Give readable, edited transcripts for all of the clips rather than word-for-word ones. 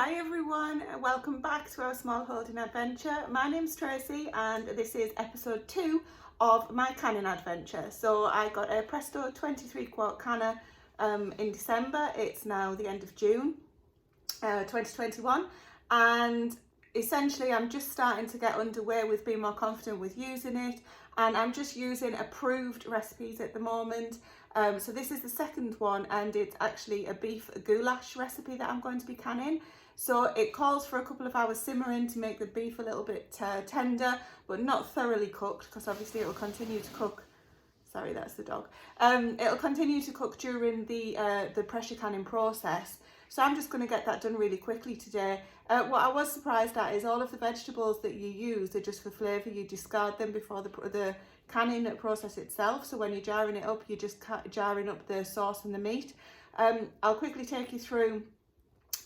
Hi everyone, welcome back to our small holding adventure. My name's Tracy and this is episode 2 of my canning adventure. So I got a Presto 23 quart canner in December. It's now the end of June 2021, and essentially I'm just starting to get underway with being more confident with using it, and I'm just using approved recipes at the moment. So this is the second one, and it's actually a beef goulash recipe that I'm going to be canning. So it calls for a couple of hours simmering to make the beef a little bit tender, but not thoroughly cooked, because obviously it will continue to cook. Sorry, that's the dog. It'll continue to cook during the pressure canning process. So I'm just going to get that done really quickly today. What I was surprised at is all of the vegetables that you use are just for flavour. You discard them before the canning process itself. So when you're jarring it up, you're just jarring up the sauce and the meat. I'll quickly take you through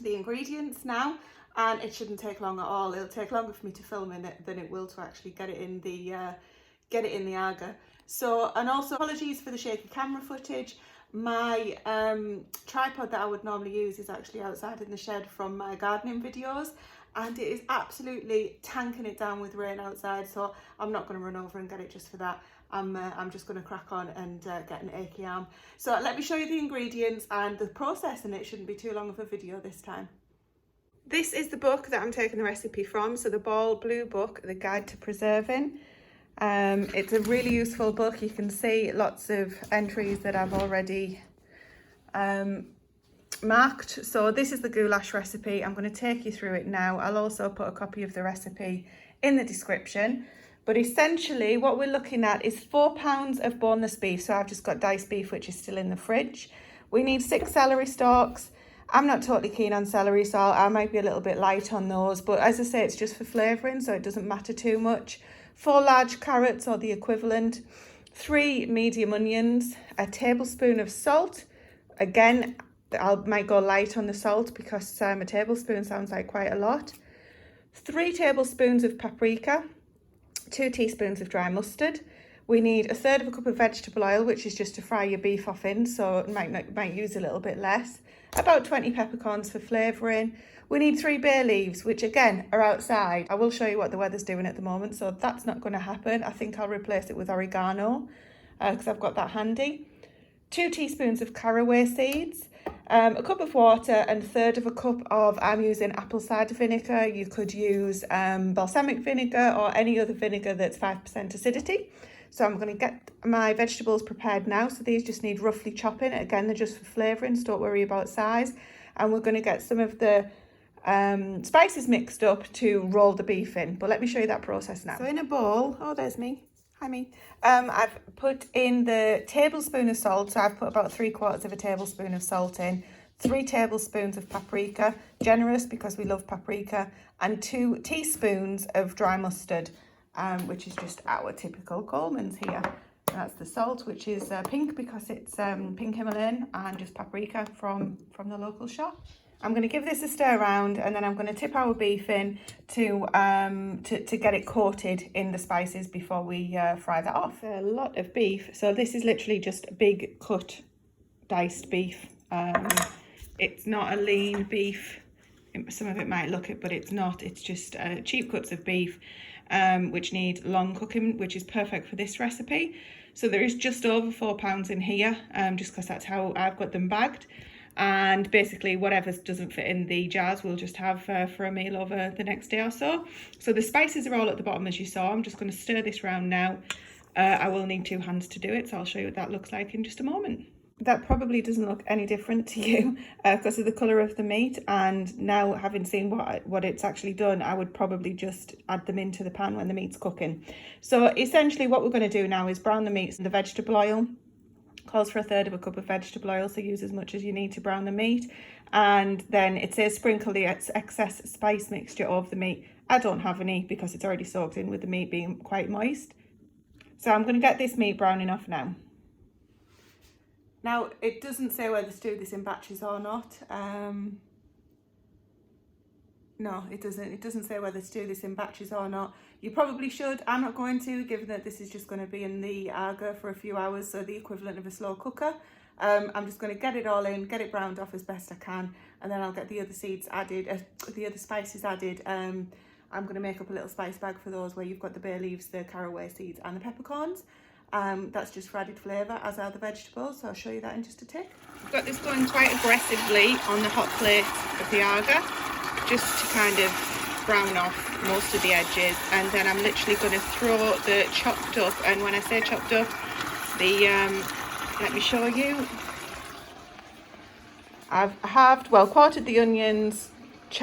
the ingredients now, and it shouldn't take long at all. It'll take longer for me to film in it than it will to actually get it in the Aga. So, and also apologies for the shaky camera footage. My tripod that I would normally use is actually outside in the shed from my gardening videos, and it is absolutely tanking it down with rain outside, so I'm not going to run over and get it just for that. I'm just going to crack on and get an achy arm. So let me show you the ingredients and the process, and it shouldn't be too long of a video this time. This is the book that I'm taking the recipe from, so the Ball Blue book, The Guide to Preserving. It's a really useful book. You can see lots of entries that I've already marked. So this is the goulash recipe. I'm going to take you through it now. I'll also put a copy of the recipe in the description. But essentially what we're looking at is 4 pounds of boneless beef. So I've just got diced beef, which is still in the fridge. We need 6 celery stalks. I'm not totally keen on celery, so I might be a little bit light on those. But as I say, it's just for flavouring, so it doesn't matter too much. 4 large carrots or the equivalent. 3 medium onions. A tablespoon of salt. Again, I might go light on the salt because a tablespoon sounds like quite a lot. 3 tablespoons of paprika. 2 teaspoons of dry mustard. We need 1/3 cup of vegetable oil, which is just to fry your beef off in, so it might use a little bit less. About 20 peppercorns for flavouring. We need 3 bay leaves, which again are outside. I will show you what the weather's doing at the moment, so that's not going to happen. I think I'll replace it with oregano because I've got that handy. 2 teaspoons of caraway seeds. A cup of water, and 1/3 cup of, I'm using apple cider vinegar. You could use balsamic vinegar or any other vinegar that's 5% acidity. So I'm going to get my vegetables prepared now. So these just need roughly chopping. Again, they're just for flavouring, so don't worry about size. And we're going to get some of the spices mixed up to roll the beef in. But let me show you that process now. So in a bowl, oh, there's me. Hi, me. I've put in the tablespoon of salt. So I've put about 3/4 tablespoon of salt in. 3 tablespoons of paprika, generous because we love paprika, and 2 teaspoons of dry mustard, which is just our typical Coleman's here. And that's the salt, which is pink because it's pink Himalayan, and just paprika from the local shop. I'm going to give this a stir around, and then I'm going to tip our beef in to get it coated in the spices before we fry that off. A lot of beef, so this is literally just a big cut diced beef. It's not a lean beef. Some of it might look it, but it's not. It's just cheap cuts of beef, which need long cooking, which is perfect for this recipe. So there is just over 4 pounds in here, just because that's how I've got them bagged. And basically whatever doesn't fit in the jars we'll just have for a meal over the next day or so. So the spices are all at the bottom, as you saw. I'm just going to stir this round now. I will need 2 hands to do it, so I'll show you what that looks like in just a moment. That probably doesn't look any different to you because of the colour of the meat, and now having seen what it's actually done, I would probably just add them into the pan when the meat's cooking. So essentially what we're going to do now is brown the meat in the vegetable oil. Calls for 1/3 cup of vegetable oil, so use as much as you need to brown the meat. And then it says sprinkle the excess spice mixture over the meat. I don't have any because it's already soaked in with the meat being quite moist. So I'm going to get this meat browning off now. Now, it doesn't say whether to do this in batches or not. No, it doesn't. It doesn't say whether to do this in batches or not. You probably should. I'm not going to, given that this is just going to be in the Aga for a few hours, so the equivalent of a slow cooker. I'm just going to get it all in, get it browned off as best I can, and then I'll get the other seeds added, the other spices added. I'm going to make up a little spice bag for those where you've got the bay leaves, the caraway seeds and the peppercorns. That's just for added flavour, as are the vegetables, so I'll show you that in just a tick. I've got this going quite aggressively on the hot plate of the agar, just to kind of brown off most of the edges, and then I'm literally going to throw the chopped up, and when I say chopped up, the let me show you, I've quartered the onions,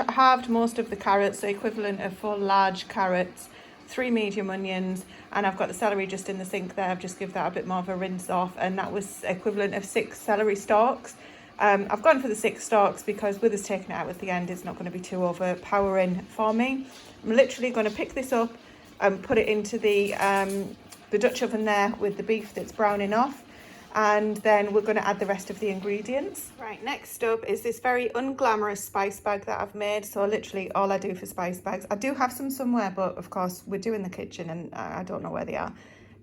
halved most of the carrots, the equivalent of 4 large carrots, 3 medium onions, and I've got the celery just in the sink there. I've just give that a bit more of a rinse off, and that was equivalent of 6 celery stalks. I've gone for the 6 stalks because with us taking it out at the end, it's not going to be too overpowering for me. I'm literally going to pick this up and put it into the Dutch oven there with the beef that's browning off, and then we're going to add the rest of the ingredients. Right, next up is this very unglamorous spice bag that I've made. So literally all I do for spice bags, I do have some somewhere, but of course we're doing the kitchen and I don't know where they are.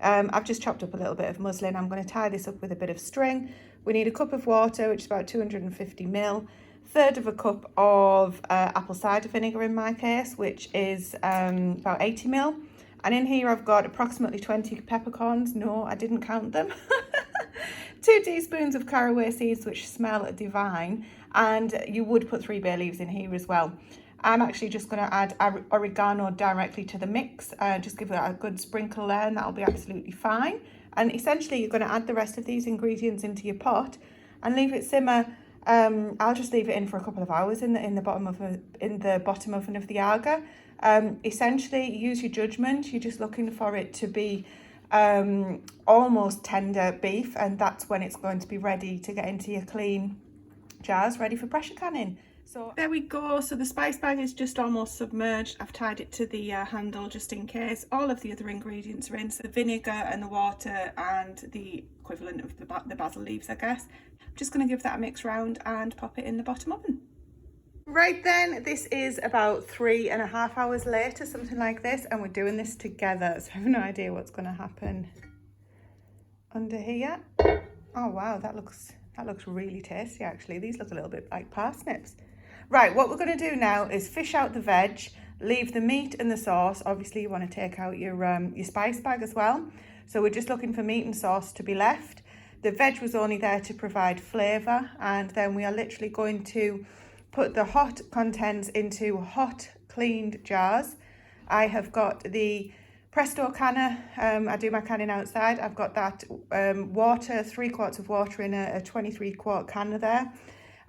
I've just chopped up a little bit of muslin. I'm going to tie this up with a bit of string. We need a cup of water, which is about 250 ml, 1/3 of a cup of apple cider vinegar in my case, which is about 80 ml. And in here I've got approximately 20 peppercorns. No, I didn't count them. 2 teaspoons of caraway seeds, which smell divine. And you would put 3 bay leaves in here as well. I'm actually just going to add oregano directly to the mix. Just give it a good sprinkle there, and that'll be absolutely fine. And essentially you're going to add the rest of these ingredients into your pot and leave it simmer. I'll just leave it in for a couple of hours in the bottom oven of the agar. Essentially use your judgment. You're just looking for it to be almost tender beef, and that's when it's going to be ready to get into your clean jars, ready for pressure canning. So there we go. So the spice bag is just almost submerged. I've tied it to the handle just in case. All of the other ingredients are in, so the vinegar and the water and the equivalent of the basil leaves, I guess. I'm just going to give that a mix round and pop it in the bottom oven. Right then, this is about 3.5 hours later, something like this, and we're doing this together, so I have no idea what's going to happen under here. Oh wow, that looks really tasty actually. These look a little bit like parsnips. Right, what we're going to do now is fish out the veg, leave the meat and the sauce. Obviously you want to take out your spice bag as well. So we're just looking for meat and sauce to be left. The veg was only there to provide flavour, and then we are literally going to put the hot contents into hot cleaned jars. I have got the Presto canner. I do my canning outside. I've got that water, 3 quarts of water in a 23 quart canner there.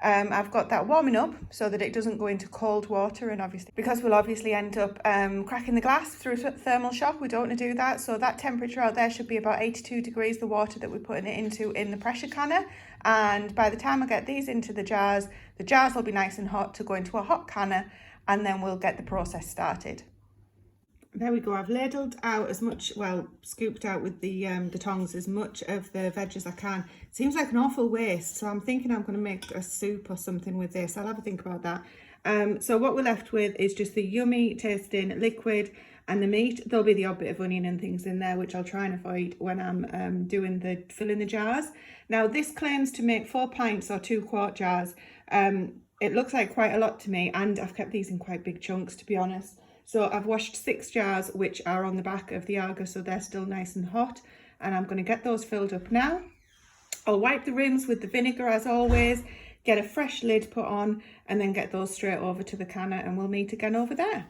I've got that warming up so that it doesn't go into cold water, and obviously because we'll obviously end up cracking the glass through thermal shock, we don't want to do that. So that temperature out there should be about 82 degrees, the water that we're putting it into in the pressure canner. And by the time I get these into the jars will be nice and hot to go into a hot canner, and then we'll get the process started. There we go. I've ladled out as much, well, scooped out with the tongs as much of the veg as I can. It seems like an awful waste, so I'm thinking I'm going to make a soup or something with this. I'll have a think about that. So what we're left with is just the yummy tasting liquid and the meat. There'll be the odd bit of onion and things in there, which I'll try and avoid when I'm filling the jars. Now this claims to make 4 pints or 2 quart jars. It looks like quite a lot to me, and I've kept these in quite big chunks, to be honest. So I've washed 6 jars, which are on the back of the agar, so they're still nice and hot, and I'm going to get those filled up now. I'll wipe the rims with the vinegar as always, get a fresh lid put on, and then get those straight over to the canner, and we'll meet again over there.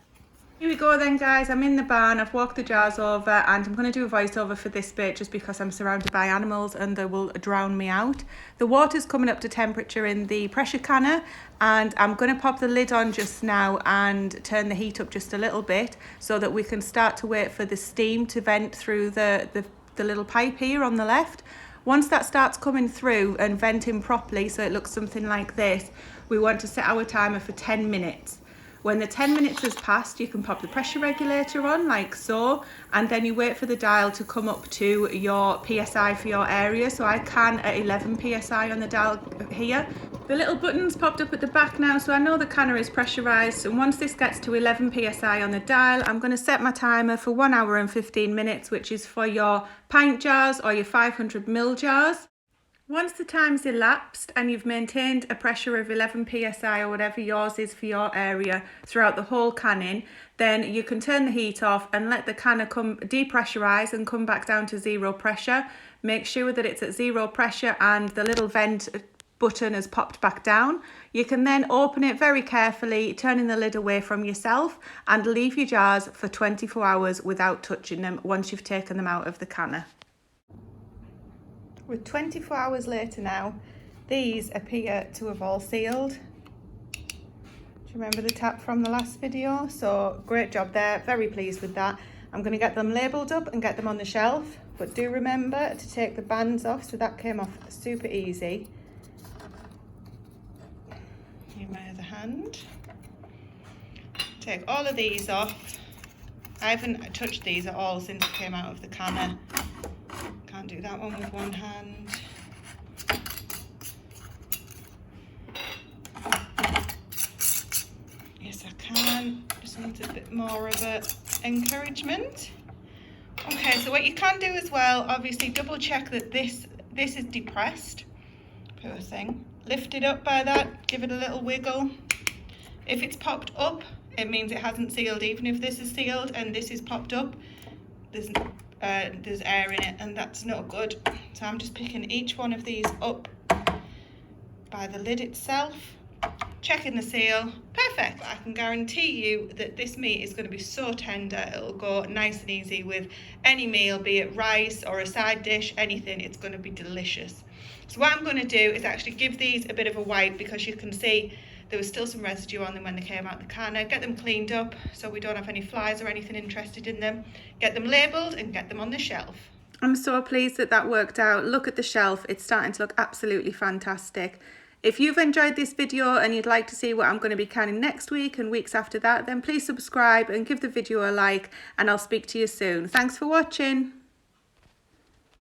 Here we go then, guys. I'm in the barn. I've walked the jars over, and I'm going to do a voiceover for this bit just because I'm surrounded by animals and they will drown me out. The water's coming up to temperature in the pressure canner, and I'm going to pop the lid on just now and turn the heat up just a little bit so that we can start to wait for the steam to vent through the little pipe here on the left. Once that starts coming through and venting properly, so it looks something like this, we want to set our timer for 10 minutes. When the 10 minutes has passed, you can pop the pressure regulator on like so, and then you wait for the dial to come up to your PSI for your area. So I can at 11 PSI on the dial here. The little button's popped up at the back now, so I know the canner is pressurized. And once this gets to 11 PSI on the dial, I'm going to set my timer for 1 hour and 15 minutes, which is for your pint jars or your 500 ml jars. Once the time's elapsed and you've maintained a pressure of 11 psi or whatever yours is for your area throughout the whole canning, then you can turn the heat off and let the canner depressurise and come back down to 0 pressure. Make sure that it's at 0 pressure and the little vent button has popped back down. You can then open it very carefully, turning the lid away from yourself, and leave your jars for 24 hours without touching them once you've taken them out of the canner. We're 24 hours later now. These appear to have all sealed. Do you remember the tap from the last video? So great job there, very pleased with that. I'm going to get them labelled up and get them on the shelf, but do remember to take the bands off. So that came off super easy. In my other hand. Take all of these off. I haven't touched these at all since it came out of the canner. Can't do that one with one hand. Yes, I can. Just need a bit more of encouragement. Okay, so what you can do as well, obviously double check that this is depressed. Poor thing. Lift it up by that, give it a little wiggle. If it's popped up, it means it hasn't sealed. Even if this is sealed and this is popped up, there's air in it, and that's not good. So I'm just picking each one of these up by the lid itself, checking the seal. Perfect. I can guarantee you that this meat is going to be so tender, it'll go nice and easy with any meal, be it rice or a side dish, anything. It's going to be delicious. So what I'm going to do is actually give these a bit of a wipe, because you can see there was still some residue on them when they came out the canner. Get them cleaned up so we don't have any flies or anything interested in them. Get them labelled and get them on the shelf. I'm so pleased that that worked out. Look at the shelf. It's starting to look absolutely fantastic. If you've enjoyed this video and you'd like to see what I'm going to be canning next week and weeks after that, then please subscribe and give the video a like, and I'll speak to you soon. Thanks for watching.